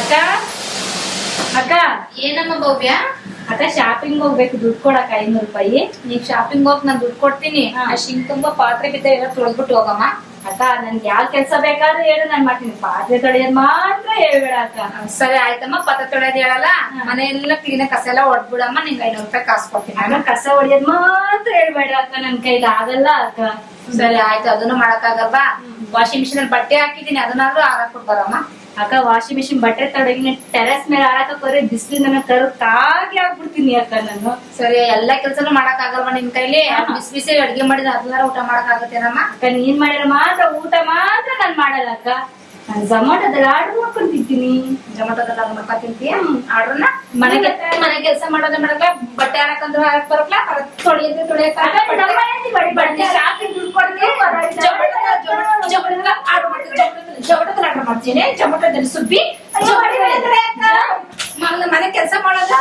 ಅಕ್ಕ ಅಕ್ಕ ಏನಮ್ಮ ಭವ್ಯ? ಅಕ್ಕ ಶಾಪಿಂಗ್ ಹೋಗ್ಬೇಕು, ದುಡ್ಡು ಕೊಡಕ್ಕ 500 ರೂಪಾಯಿ. ನೀವ್ ಶಾಪಿಂಗ್ ಹೋಗ್ ನಾನ್ ದುಡ್ಡು ಕೊಡ್ತೀನಿ. ಆ ಶಿಂಕ್ ತುಂಬಾ ಪಾತ್ರೆ ಬಿದ್ದ ಎಲ್ಲ ತೊಳೆದ್ಬಿಟ್ಟು ಹೋಗಮ್ಮ. ಅಕ್ಕ ನನ್ಗೆ ಯಾವ ಕೆಲ್ಸ ಬೇಕಾದ್ರೂ ಹೇಳು, ನಾನ್ ಮಾಡ್ತೀನಿ. ಪಾತ್ರೆ ತೊಳೆಯೋದ್ ಮಾತ್ರ ಹೇಳ್ಬೇಡ ಅಕ್ಕ. ಸರಿ ಆಯ್ತಮ್ಮ, ಪಾತ್ರೆ ತೊಳೆಯೋದ್ ಹೇಳಲ್ಲ. ಮನೆಯೆಲ್ಲ ಕ್ಲೀನ್ ಕಸ ಎಲ್ಲ ಹೊಡ್ಬಿಡಮ್ಮ. ನಿಂಗೆ 500 ರೂಪಾಯಿ ಕಾಸು ಕೊಡ್ತೀನಿ. ಅಕ್ಕ ಕಸ ಹೊಡಿಯೋದ್ ಮಾತ್ರ ಹೇಳ್ಬೇಡ ಅಕ್ಕ, ನನ್ ಕೈಲಿ ಆಗಲ್ಲ ಅಕ್ಕ. ಸರಿ ಆಯ್ತು, ಅದನ್ನು ಮಾಡಕ್ಕಾಗಲ್ವಾ? ವಾಷಿಂಗ್ ಮಿಷಿನ್ ಅಲ್ಲಿ ಬಟ್ಟೆ ಹಾಕಿದೀನಿ, ಅದನ್ನಾದ್ರೂ ಹಾರಾಕ್ಬಿಟ್ಟು ಬರಮ್ಮ. ಅಕ್ಕ ವಾಷಿಂಗ್ ಮಿಷಿನ್ ಬಟ್ಟೆ ತೊಡಗಿನ ಟೆರೆಸ್ ಮೇಲೆ ಹಾಕಕ್ಕೆ ಬಿಸಿಲಿನ ಕರು ತಾಗಿ ಆಗ್ಬಿಡ್ತೀನಿ ಅಕ್ಕ ನಾನು. ಸರಿ, ಎಲ್ಲಾ ಕೆಲ್ಸನೂ ಮಾಡಕ್ ಆಗಲ್ವಾ ನಿನ್ ಕೈಲಿ? ಬಿಸಿ ಬಿಸಿ ಅಡ್ಗೆ ಮಾಡಿದ್ರೆ ಅದನ್ನಾರ ಊಟ ಮಾಡಕ್ ಆಗತ್ತೇನಮ್ಮ? ಅಕ್ಕ ನೀನ್ ಮಾಡಿದ್ರೆ ಮಾತ್ರ ಊಟ ಮಾತ್ರ ನಾನ್ ಮಾಡಲ್ಲ ಅಕ್ಕ. ನಾನು ಝೊಮ್ಯಾಟೊದಲ್ಲಿ ಆರ್ಡರ್ ಮಾಡ್ಕೊಂಡು ತಿಂತೀನಿ. ಜೊಮ್ಯಾಟೊದಲ್ಲಿ ಆರ್ಡರ್ ಮಾಡ್ಕೊಂಡ್ ತಿಂತೀಯ? ಆರ್ಡರ್ನ ಮನೆ ಕೆಲಸ ಮಾಡೋದೇ ಮಾಡಲ್ಲ, ಬಟ್ಟೆ ಹಾಕಂದ್ರೆ ಹಾಕಕ್ ಬರಲ್ಲ, ತೊಳೆಯಂದ್ರೆ ತೊಳೆಯಕ್ ಬಟ್ಟೆ ಶಾಪಿಂಗ್ ದುಡ್ಡು ಕೊಡ್ತೀನಿ. ಜೊಮ್ಯಾಟೊದಲ್ಲಿ ಆರ್ಡರ್ ಮಾಡ್ತೀನಿ. ಜೊಮ್ಯಾಟೊದಲ್ಲಿ ಸುಬ್ಬಿ ಮನೆ ಕೆಲಸ ಮಾಡೋದ